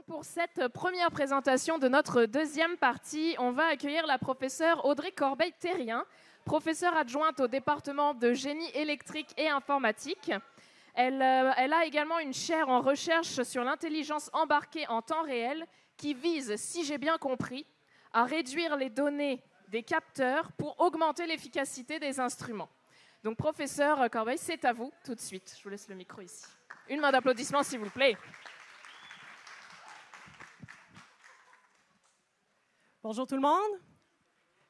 pour cette première présentation de notre deuxième partie, on va accueillir la professeure Audrey Corbeil-Terrien, professeure adjointe au département de génie électrique et informatique. Elle a également une chaire en recherche sur l'intelligence embarquée en temps réel qui vise, si j'ai bien compris, à réduire les données des capteurs pour augmenter l'efficacité des instruments. Donc, professeur Corbeil, c'est à vous tout de suite. Je vous laisse le micro ici. Une main d'applaudissement, s'il vous plaît. Bonjour tout le monde.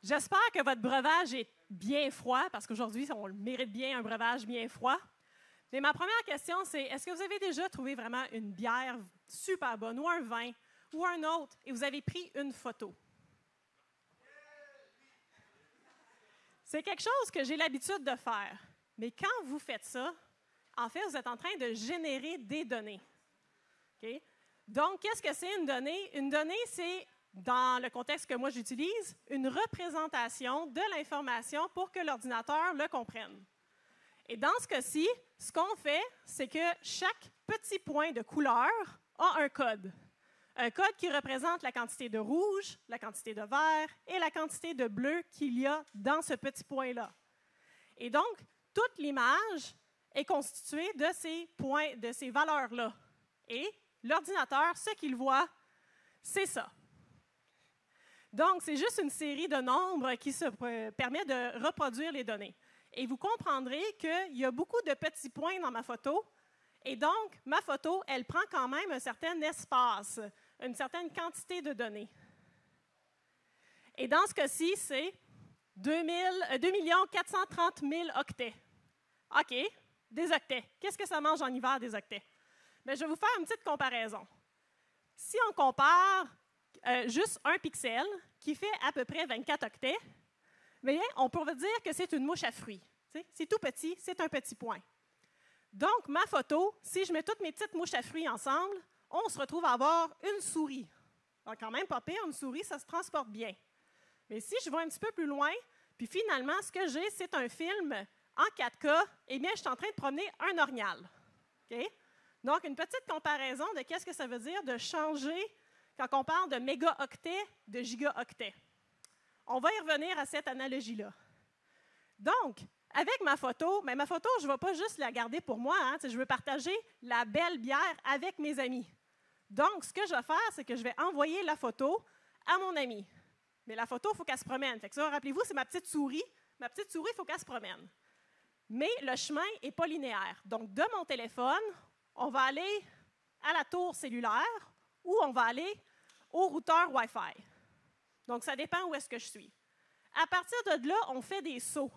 J'espère que votre breuvage est bien froid, parce qu'aujourd'hui, on le mérite bien, un breuvage bien froid. Mais ma première question, c'est, est-ce que vous avez déjà trouvé vraiment une bière super bonne, ou un vin, ou un autre, et vous avez pris une photo? C'est quelque chose que j'ai l'habitude de faire. Mais quand vous faites ça, en fait, vous êtes en train de générer des données. Okay? Donc, qu'est-ce que c'est une donnée? Une donnée, c'est, dans le contexte que moi j'utilise, une représentation de l'information pour que l'ordinateur le comprenne. Et dans ce cas-ci, ce qu'on fait, c'est que chaque petit point de couleur a un code. Un code qui représente la quantité de rouge, la quantité de vert et la quantité de bleu qu'il y a dans ce petit point-là. Et donc, toute l'image est constituée de ces points, de ces valeurs-là. Et l'ordinateur, ce qu'il voit, c'est ça. Donc, c'est juste une série de nombres qui permet de reproduire les données. Et vous comprendrez qu'il y a beaucoup de petits points dans ma photo. Et donc, ma photo, elle prend quand même un certain espace, une certaine quantité de données. Et dans ce cas-ci, c'est 2 430 000 octets. OK, des octets. Qu'est-ce que ça mange en hiver, des octets? Bien, je vais vous faire une petite comparaison. Si on compare juste un pixel, qui fait à peu près 24 octets, bien, on pourrait dire que c'est une mouche à fruits. C'est tout petit, c'est un petit point. Donc, ma photo, si je mets toutes mes petites mouches à fruits ensemble, on se retrouve à avoir une souris. Donc, quand même pas pire, une souris, ça se transporte bien. Mais si je vais un petit peu plus loin, puis finalement, ce que j'ai, c'est un film en 4K, eh bien, je suis en train de promener un orignal. Okay? Donc, une petite comparaison de qu'est-ce que ça veut dire de changer quand on parle de mégaoctets, de gigaoctets. On va y revenir à cette analogie-là. Donc, avec ma photo, je ne vais pas juste la garder pour moi. Je veux partager la belle bière avec mes amis. Donc, ce que je vais faire, c'est que je vais envoyer la photo à mon ami. Mais la photo, il faut qu'elle se promène. Fait que ça, rappelez-vous, c'est ma petite souris. Ma petite souris, il faut qu'elle se promène. Mais le chemin n'est pas linéaire. Donc, de mon téléphone, on va aller à la tour cellulaire ou on va aller au routeur Wi-Fi. Donc, ça dépend où est-ce que je suis. À partir de là, on fait des sauts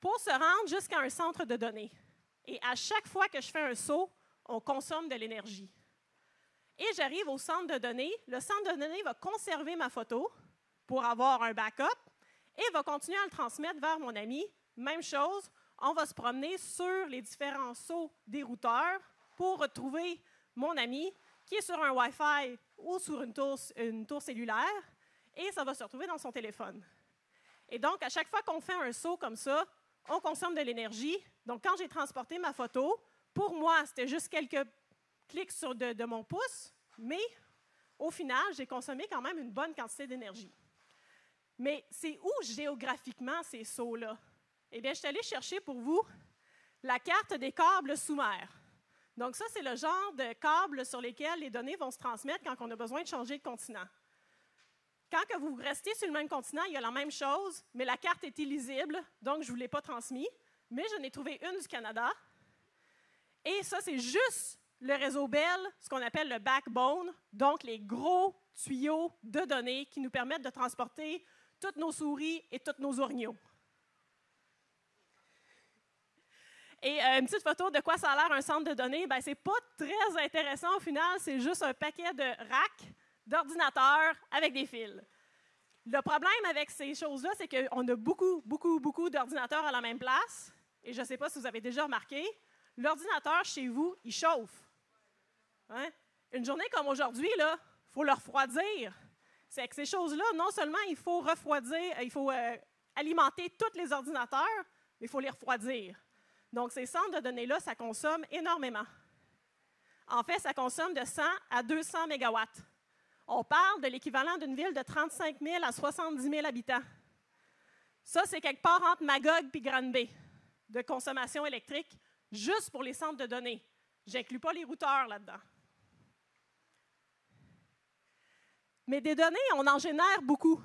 pour se rendre jusqu'à un centre de données. Et à chaque fois que je fais un saut, on consomme de l'énergie. Et j'arrive au centre de données. Le centre de données va conserver ma photo pour avoir un backup et va continuer à le transmettre vers mon ami. Même chose, on va se promener sur les différents sauts des routeurs pour retrouver mon ami qui est sur un Wi-Fi ou sur une tour cellulaire, et ça va se retrouver dans son téléphone. Et donc, à chaque fois qu'on fait un saut comme ça, on consomme de l'énergie. Donc, quand j'ai transporté ma photo, pour moi, c'était juste quelques clics de mon pouce, mais au final, j'ai consommé quand même une bonne quantité d'énergie. Mais c'est où géographiquement ces sauts-là? Eh bien, je suis allée chercher pour vous la carte des câbles sous-mer. Donc, ça, c'est le genre de câbles sur lesquels les données vont se transmettre quand on a besoin de changer de continent. Quand que vous restez sur le même continent, il y a la même chose, mais la carte est illisible, donc je ne vous l'ai pas transmise. Mais je n'ai trouvé une du Canada. Et ça, c'est juste le réseau Bell, ce qu'on appelle le backbone, donc les gros tuyaux de données qui nous permettent de transporter toutes nos souris et tous nos orignaux. Et une petite photo de quoi ça a l'air un centre de données, bien, c'est pas très intéressant au final, c'est juste un paquet de racks d'ordinateurs avec des fils. Le problème avec ces choses-là, c'est qu'on a beaucoup d'ordinateurs à la même place. Et je ne sais pas si vous avez déjà remarqué, l'ordinateur chez vous, il chauffe. Hein? Une journée comme aujourd'hui, il faut le refroidir. C'est que ces choses-là, non seulement il faut refroidir, il faut alimenter tous les ordinateurs, mais il faut les refroidir. Donc, ces centres de données-là, ça consomme énormément. En fait, ça consomme de 100 à 200 mégawatts. On parle de l'équivalent d'une ville de 35 000 à 70 000 habitants. Ça, c'est quelque part entre Magog et Granby de consommation électrique, juste pour les centres de données. Je n'inclus pas les routeurs là-dedans. Mais des données, on en génère beaucoup.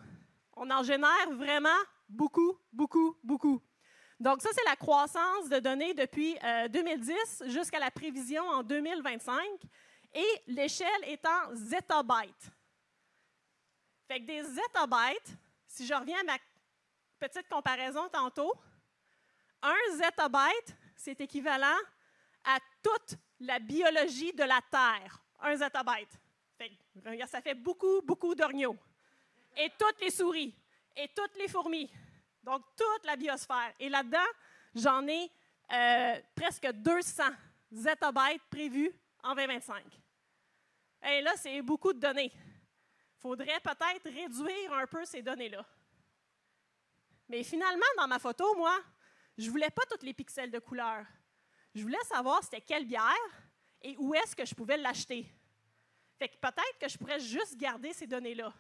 On en génère vraiment beaucoup, beaucoup, beaucoup. Donc, ça, c'est la croissance de données depuis 2010 jusqu'à la prévision en 2025. Et l'échelle est en zettabytes. Fait que des zettabytes, si je reviens à ma petite comparaison tantôt, un zettabyte, c'est équivalent à toute la biologie de la Terre. Un zettabyte. Ça fait beaucoup, beaucoup d'orignaux. Et toutes les souris. Et toutes les fourmis. Donc, toute la biosphère. Et là-dedans, j'en ai presque 200 zettabytes prévus en 2025. Et là, c'est beaucoup de données. Il faudrait peut-être réduire un peu ces données-là. Mais finalement, dans ma photo, moi, je ne voulais pas tous les pixels de couleur. Je voulais savoir c'était quelle bière et où est-ce que je pouvais l'acheter. Fait que peut-être que je pourrais juste garder ces données-là.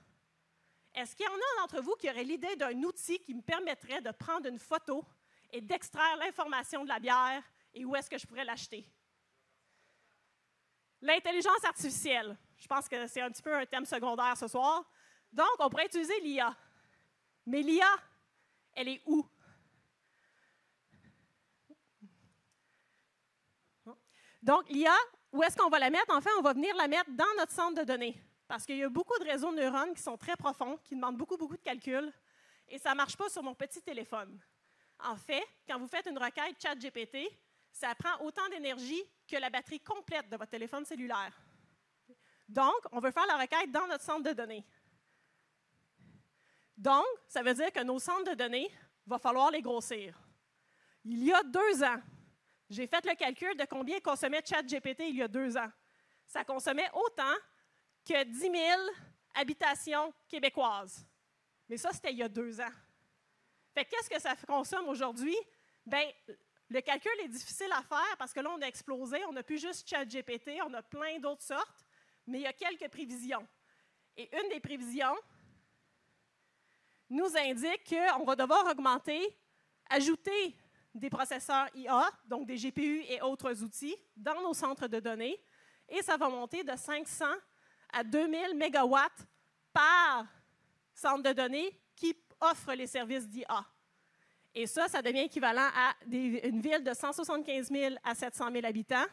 Est-ce qu'il y en a d'entre vous qui auraient l'idée d'un outil qui me permettrait de prendre une photo et d'extraire l'information de la bière et où est-ce que je pourrais l'acheter? L'intelligence artificielle. Je pense que c'est un petit peu un thème secondaire ce soir. Donc, on pourrait utiliser l'IA. Mais l'IA, elle est où? Donc, l'IA, où est-ce qu'on va la mettre? En fait, on va venir la mettre dans notre centre de données. Parce qu'il y a beaucoup de réseaux de neurones qui sont très profonds, qui demandent beaucoup, beaucoup de calculs. Et ça ne marche pas sur mon petit téléphone. En fait, quand vous faites une requête ChatGPT, ça prend autant d'énergie que la batterie complète de votre téléphone cellulaire. Donc, on veut faire la requête dans notre centre de données. Donc, ça veut dire que nos centres de données, il va falloir les grossir. Il y a 2 ans, j'ai fait le calcul de combien consommait ChatGPT il y a 2 ans. Ça consommait autant que 10 000 habitations québécoises. Mais ça, c'était il y a 2 ans. Fait qu'est-ce que ça consomme aujourd'hui? Bien, le calcul est difficile à faire parce que là, on a explosé. On n'a plus juste ChatGPT, on a plein d'autres sortes, mais il y a quelques prévisions. Et une des prévisions nous indique qu'on va devoir ajouter des processeurs IA, donc des GPU et autres outils, dans nos centres de données, et ça va monter de 500 à 2000 mégawatts par centre de données qui offre les services d'IA. Et ça devient équivalent à une ville de 175 000 à 700 000 habitants.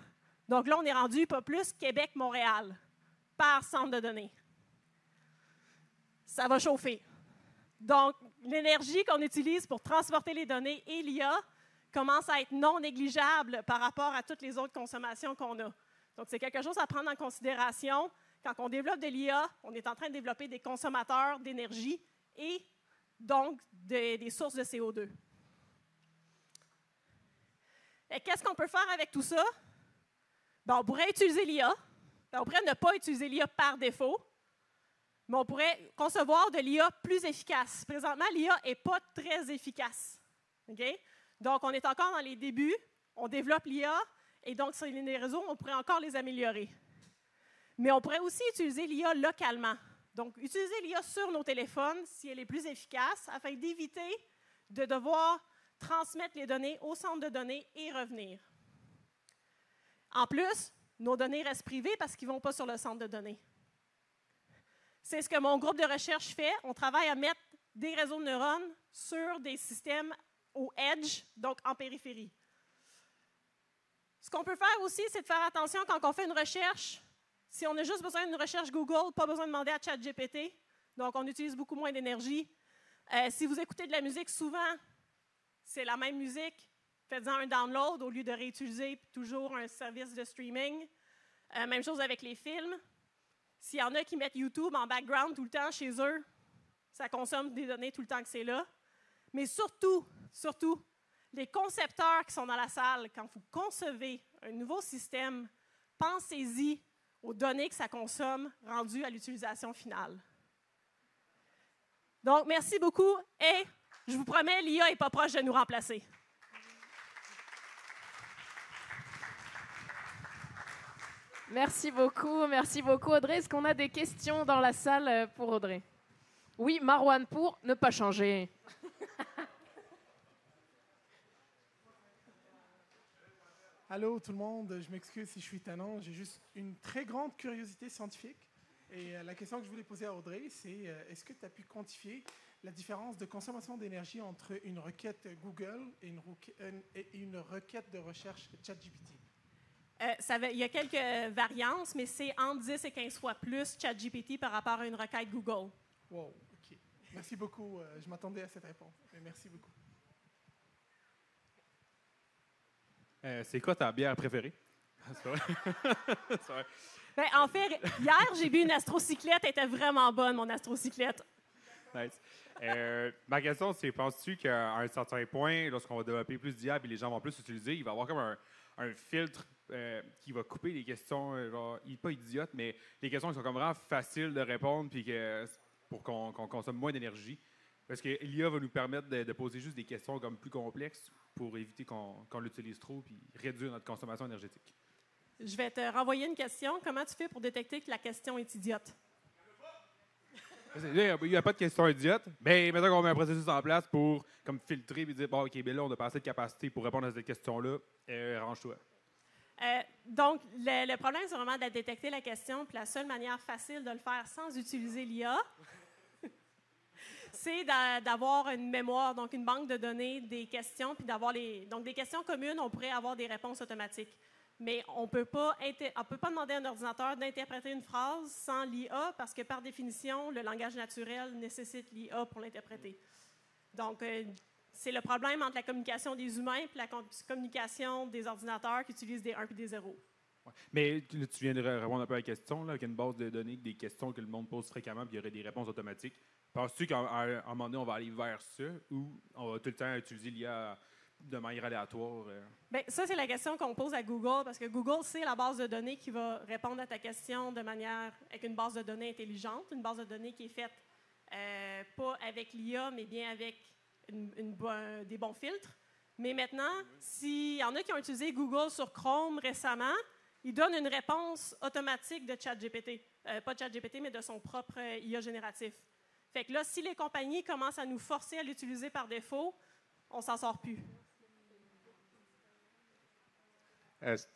Donc là, on est rendu pas plus Québec-Montréal par centre de données. Ça va chauffer. Donc, l'énergie qu'on utilise pour transporter les données et l'IA commence à être non négligeable par rapport à toutes les autres consommations qu'on a. Donc, c'est quelque chose à prendre en considération. Quand on développe de l'IA, on est en train de développer des consommateurs d'énergie et donc des sources de CO2. Qu'est-ce qu'on peut faire avec tout ça? Bien, on pourrait utiliser l'IA. On pourrait ne pas utiliser l'IA par défaut, mais on pourrait concevoir de l'IA plus efficace. Présentement, l'IA n'est pas très efficace. Okay? Donc, on est encore dans les débuts. On développe l'IA et donc, sur les réseaux, on pourrait encore les améliorer. Mais on pourrait aussi utiliser l'IA localement. Donc, utiliser l'IA sur nos téléphones si elle est plus efficace afin d'éviter de devoir transmettre les données au centre de données et revenir. En plus, nos données restent privées parce qu'ils ne vont pas sur le centre de données. C'est ce que mon groupe de recherche fait. On travaille à mettre des réseaux de neurones sur des systèmes au edge, donc en périphérie. Ce qu'on peut faire aussi, c'est de faire attention quand on fait une recherche. Si on a juste besoin d'une recherche Google, pas besoin de demander à ChatGPT. Donc, on utilise beaucoup moins d'énergie. Si vous écoutez de la musique, souvent, c'est la même musique. Faites-en un download au lieu de réutiliser toujours un service de streaming. Même chose avec les films. S'il y en a qui mettent YouTube en background tout le temps chez eux, ça consomme des données tout le temps que c'est là. Mais surtout, les concepteurs qui sont dans la salle, quand vous concevez un nouveau système, pensez-y aux données que ça consomme rendues à l'utilisation finale. Donc, merci beaucoup et je vous promets, l'IA n'est pas proche de nous remplacer. Merci beaucoup Audrey. Est-ce qu'on a des questions dans la salle pour Audrey? Oui, Marouane pour ne pas changer. Allô tout le monde, je m'excuse si je suis tannant, j'ai juste une très grande curiosité scientifique. Et la question que je voulais poser à Audrey, c'est est-ce que tu as pu quantifier la différence de consommation d'énergie entre une requête Google et une requête de recherche ChatGPT? Il y a quelques variances, mais c'est entre 10 et 15 fois plus ChatGPT par rapport à une requête Google. Wow, OK. Merci beaucoup. Je m'attendais à cette réponse. Mais merci beaucoup. C'est quoi ta bière préférée? C'est vrai? C'est vrai. Ben, en fait, hier, j'ai bu une astrocyclette. Elle était vraiment bonne, mon astrocyclette. Nice. Ma question, c'est, penses-tu qu'à un certain point, lorsqu'on va développer plus d'IA et les gens vont plus l'utiliser, il va y avoir comme un filtre qui va couper les questions, genre, pas idiotes, mais les questions qui sont comme vraiment faciles de répondre puis pour qu'on consomme moins d'énergie? Parce que l'IA va nous permettre de poser juste des questions comme plus complexes pour éviter qu'on l'utilise trop puis réduire notre consommation énergétique. Je vais te renvoyer une question. Comment tu fais pour détecter que la question est idiote? Il n'y a pas de question idiote. Mais maintenant qu'on met un processus en place pour comme filtrer et dire bon, OK, ben là, on a pas assez de capacité pour répondre à cette question-là, range-toi. Donc, le problème, c'est vraiment de détecter la question. Puis la seule manière facile de le faire sans utiliser l'IA, c'est d'avoir une mémoire, donc une banque de données des questions, puis d'avoir donc des questions communes, on pourrait avoir des réponses automatiques. Mais on ne peut pas demander à un ordinateur d'interpréter une phrase sans l'IA parce que, par définition, le langage naturel nécessite l'IA pour l'interpréter. Donc, c'est le problème entre la communication des humains et la communication des ordinateurs qui utilisent des 1 et des 0. Ouais. Mais tu viens de répondre un peu à la question, là, avec une base de données, des questions que le monde pose fréquemment, puis il y aurait des réponses automatiques. Penses-tu qu'à un moment donné, on va aller vers ça ou on va tout le temps utiliser l'IA de manière aléatoire? Bien, ça, c'est la question qu'on pose à Google, parce que Google, c'est la base de données qui va répondre à ta question de manière avec une base de données intelligente, une base de données qui est faite pas avec l'IA, mais bien avec des bons filtres. Mais maintenant, s'il y en a qui ont utilisé Google sur Chrome récemment, ils donnent une réponse automatique de ChatGPT. Pas de ChatGPT, mais de son propre IA génératif. Fait que là, si les compagnies commencent à nous forcer à l'utiliser par défaut, on s'en sort plus.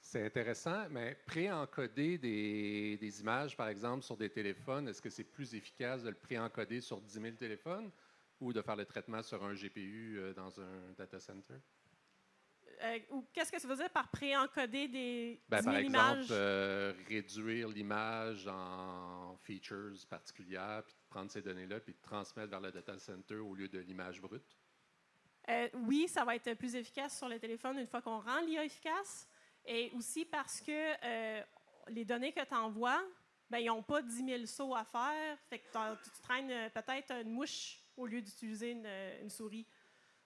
C'est intéressant, mais pré-encoder des images, par exemple, sur des téléphones, est-ce que c'est plus efficace de le pré-encoder sur 10 000 téléphones ou de faire le traitement sur un GPU dans un data center? Qu'est-ce que ça veut dire par pré-encoder des 10 000 par images? exemple, réduire l'image en features particulières, puis prendre ces données-là, puis transmettre vers le data center au lieu de l'image brute? Oui, ça va être plus efficace sur le téléphone une fois qu'on rend l'IA efficace. Et aussi parce que les données que tu envoies, ben, ils n'ont pas 10 000 sauts à faire. Fait que tu traînes peut-être une mouche au lieu d'utiliser une souris.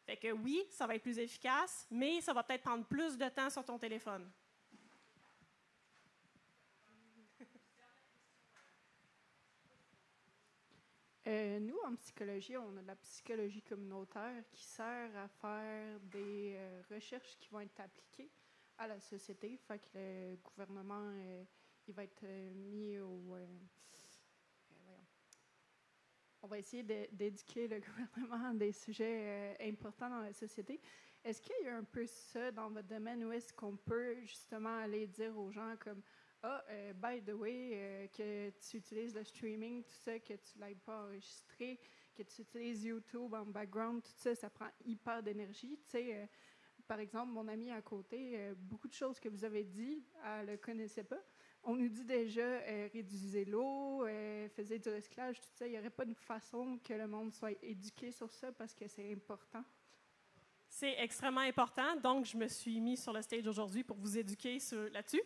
Fait que oui, ça va être plus efficace, mais ça va peut-être prendre plus de temps sur ton téléphone. Nous, en psychologie, on a de la psychologie communautaire qui sert à faire des recherches qui vont être appliquées à la société. Fait que le gouvernement, il va être mis au... on va essayer d'éduquer le gouvernement à des sujets importants dans la société. Est-ce qu'il y a un peu ça dans votre domaine où est-ce qu'on peut justement aller dire aux gens comme by the way, que tu utilises le streaming, tout ça, que tu ne l'aies pas enregistré, que tu utilises YouTube en background, tout ça, ça prend hyper d'énergie. Tu sais, par exemple, mon amie à côté, beaucoup de choses que vous avez dit, elle ne le connaissait pas. On nous dit déjà, réduisez l'eau, faisait du recyclage, tout ça. Il n'y aurait pas une façon que le monde soit éduqué sur ça parce que c'est important. C'est extrêmement important. Donc, je me suis mis sur le stage aujourd'hui pour vous éduquer là-dessus.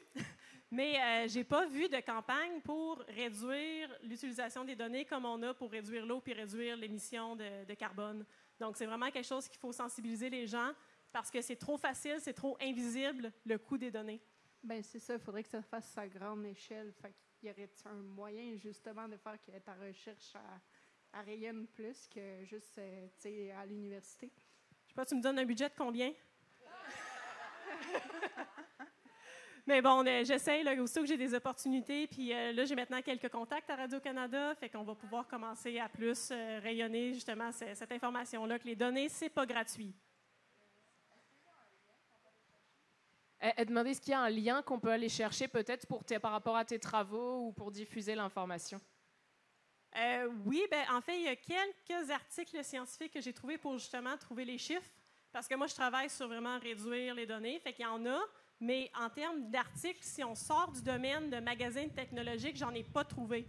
Mais je n'ai pas vu de campagne pour réduire l'utilisation des données comme on a pour réduire l'eau puis réduire l'émission de carbone. Donc, c'est vraiment quelque chose qu'il faut sensibiliser les gens parce que c'est trop facile, c'est trop invisible, le coût des données. Bien, c'est ça. Il faudrait que ça se fasse à grande échelle. Fait qu'il y aurait un moyen, justement, de faire que ta recherche rayonne plus que juste à l'université? Je sais pas, tu me donnes un budget de combien? Mais bon, j'essaie, là, aussitôt que j'ai des opportunités. Puis là, j'ai maintenant quelques contacts à Radio-Canada. Fait qu'on va pouvoir commencer à plus rayonner justement cette information-là, que les données, c'est pas gratuit. Demandez, est-ce qu'il y a un lien qu'on peut aller chercher peut-être par rapport à tes travaux ou pour diffuser l'information? Oui, ben, en fait, il y a quelques articles scientifiques que j'ai trouvés pour justement trouver les chiffres. Parce que moi, je travaille sur vraiment réduire les données. Fait qu'il y en a, mais en termes d'articles, si on sort du domaine de magazines technologiques, j'en ai pas trouvé.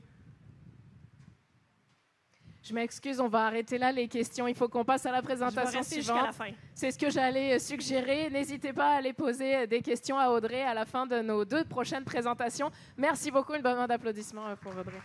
Je m'excuse, on va arrêter là les questions. Il faut qu'on passe à la présentation suivante. La fin. C'est ce que j'allais suggérer. N'hésitez pas à aller poser des questions à Audrey à la fin de nos 2 prochaines présentations. Merci beaucoup. Une bonne main d'applaudissements pour Audrey.